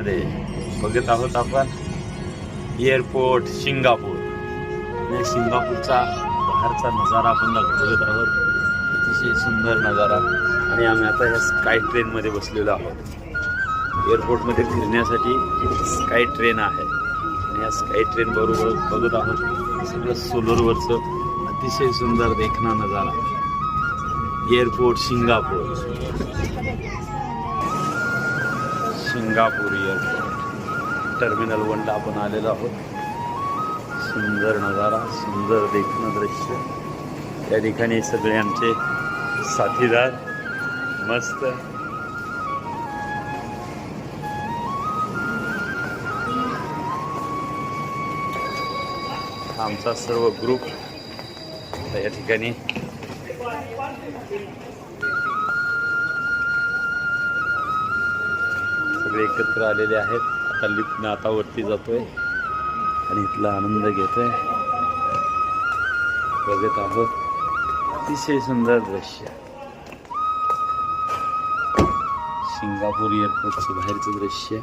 मध्ये बघत आहोत आपण एअरपोर्ट सिंगापूर. आणि सिंगापूरचा बाहेरचा नजारा आपण बघत आहोत. अतिशय सुंदर नजारा. आणि आम्ही आता या स्काय ट्रेन मध्ये बसलेलो आहोत. एअरपोर्टमध्ये फिरण्यासाठी स्काय ट्रेन आहे. आणि या स्काय ट्रेन बरोबर बघत आहोत सगळं सोलरवरचं अतिशय सुंदर देखना नजारा. Airport Singapore. Singapore airport terminal 1ला आपण आलेलो आहोत. सुंदर नजारा, सुंदर देखणं दृश्य. या ठिकाणी सगळे आमचे साथीदार मस्त आमचा सर्व ग्रुप या ठिकाणी सगळे एकत्र आलेले आहेत. आता लिफ्टनं आता वरती जातोय आणि इथला आनंद घेतोय. बघत आहोत अतिशय सुंदर दृश्य. सिंगापूर एअरपोर्टचं बाहेरचं दृश्य.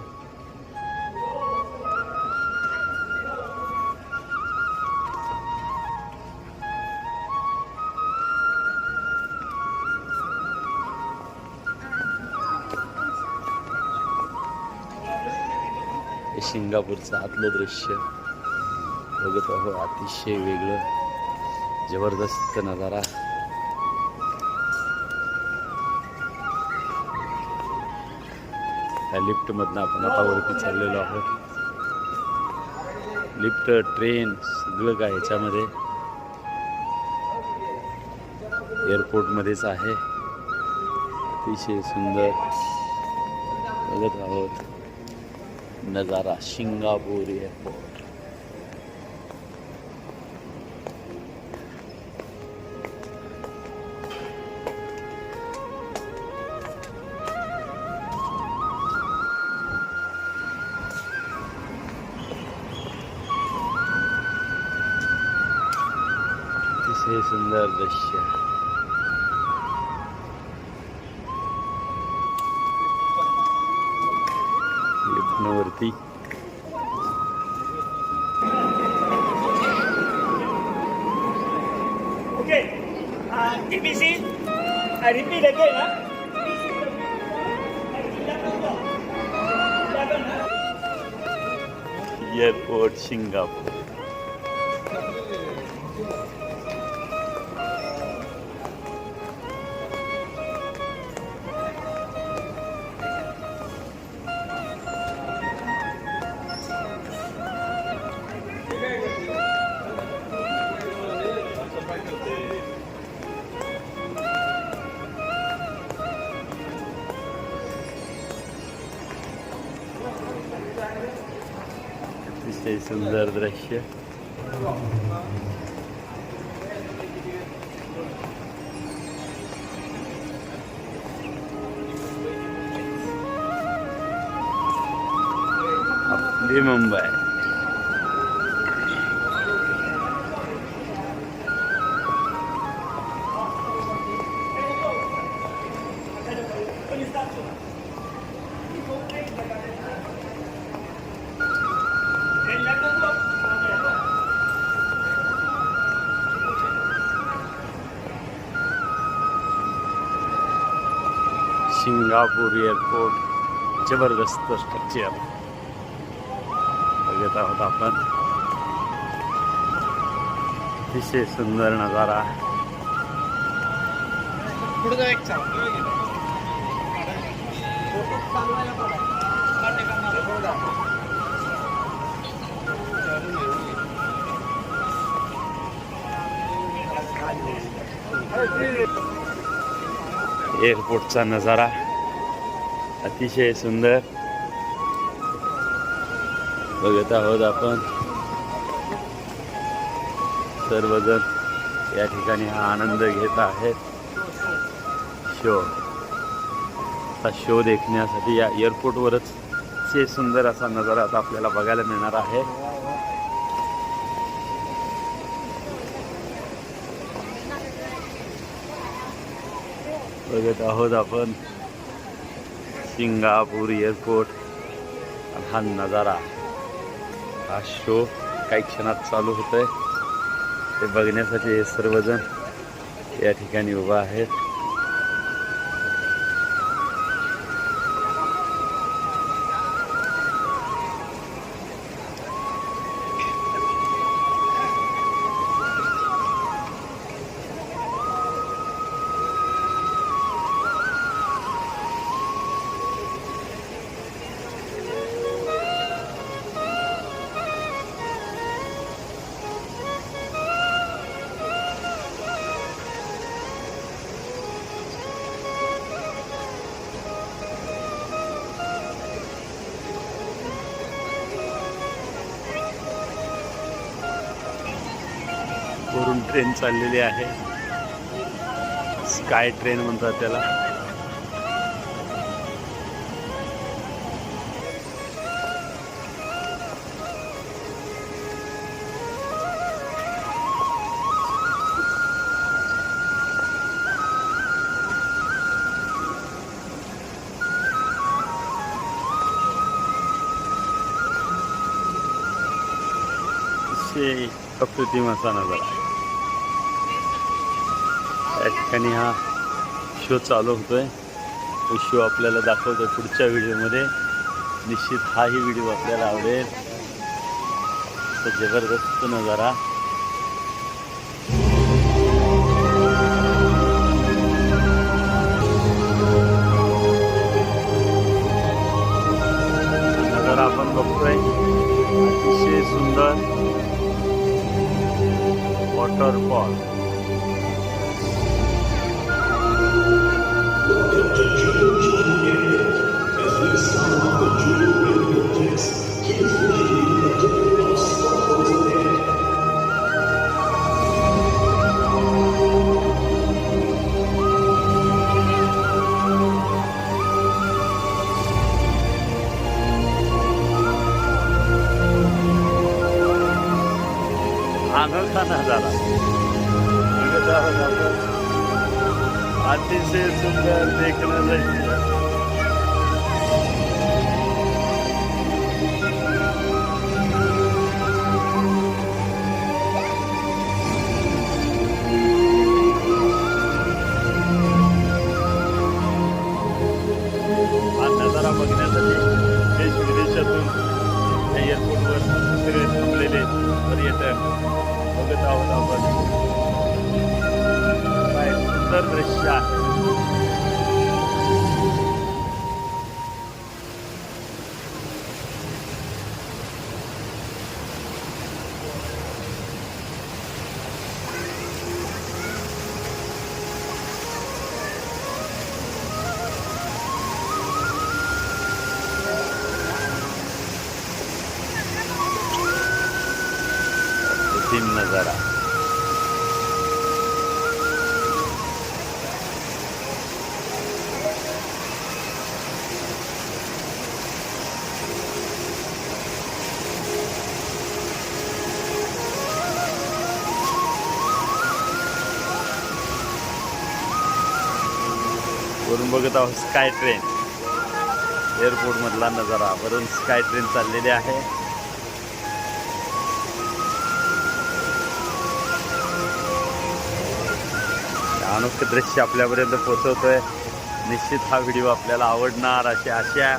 सिंगापूरचं आतलं दृश्य बघत आहोत. अतिशय वेगळं जबरदस्त नजारा. त्या लिफ्टमधनं आपण आता वरती चाललेलो आहोत. लिफ्ट, ट्रेन सगळं काय ह्याच्यामध्ये एअरपोर्टमध्येच आहे. अतिशय सुंदर बघत आहोत नजारा. Singapore airport. अतिशय सुंदर दृश्य. लिफ्टवरती Okay, TBC, I repeat again, huh? Airport Singapore. अतिशय सुंदर दृश्य. आपली मुंबई. सिंगापूर एअरपोर्ट जबरदस्त स्ट्रक्चर बघत आहोत आपण. अतिशय सुंदर नजारा. एअरपोर्टचा नजारा अतिशय सुंदर बघत आहोत आपण. सर्वजण या ठिकाणी हा आनंद घेत आहेत. शो देखण्यासाठी या एअरपोर्टवरच सुंदर असा नजारा आता आपल्याला बघायला मिळणार आहे. बघत आहोत आपण सिंगापूर एअरपोर्ट आणि हा नजारा, हा शो काही क्षणात चालू होतोय. ते बघण्यासाठी हे सर्वजण या ठिकाणी उभा आहेत. वरून ट्रेन चाललेली आहे, स्काय ट्रेन म्हणतात त्याला. अप्रतिम असा नजारा आहे. या ठिकाणी हा शो चालू होतोय. तो शो आपल्याला दाखवतोय पुढच्या व्हिडिओमध्ये. निश्चित हाही व्हिडिओ आपल्याला आवडेल. जबरदस्त नजारा. नजारा आपण बघतोय, अतिशय सुंदर वॉटरफॉल. अनोखा नजारा बघत आहोत आपण. अतिशय सुंदर देखणं जाईल. हा नजारा बघण्यासाठी देश विदेशातून एअरपोर्टवर सगळे थांबलेले पर्यटक बघत आहोत आपण. काय सुंदर दृश्य आहे. नजारा. वरून बघत आहोत स्काय ट्रेन. एअरपोर्ट मधला नजारा. वरून स्काय ट्रेन चाललेली आहे. अनोखे दृश्य आपल्यापर्यंत पोहोचवतोय. निश्चित हा व्हिडिओ आपल्याला आवडणार अशी आशा.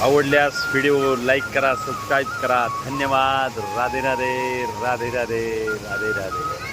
आवडल्यास व्हिडिओ लाईक करा, सबस्क्राईब करा. धन्यवाद. राधे राधे राधे राधे राधे राधे.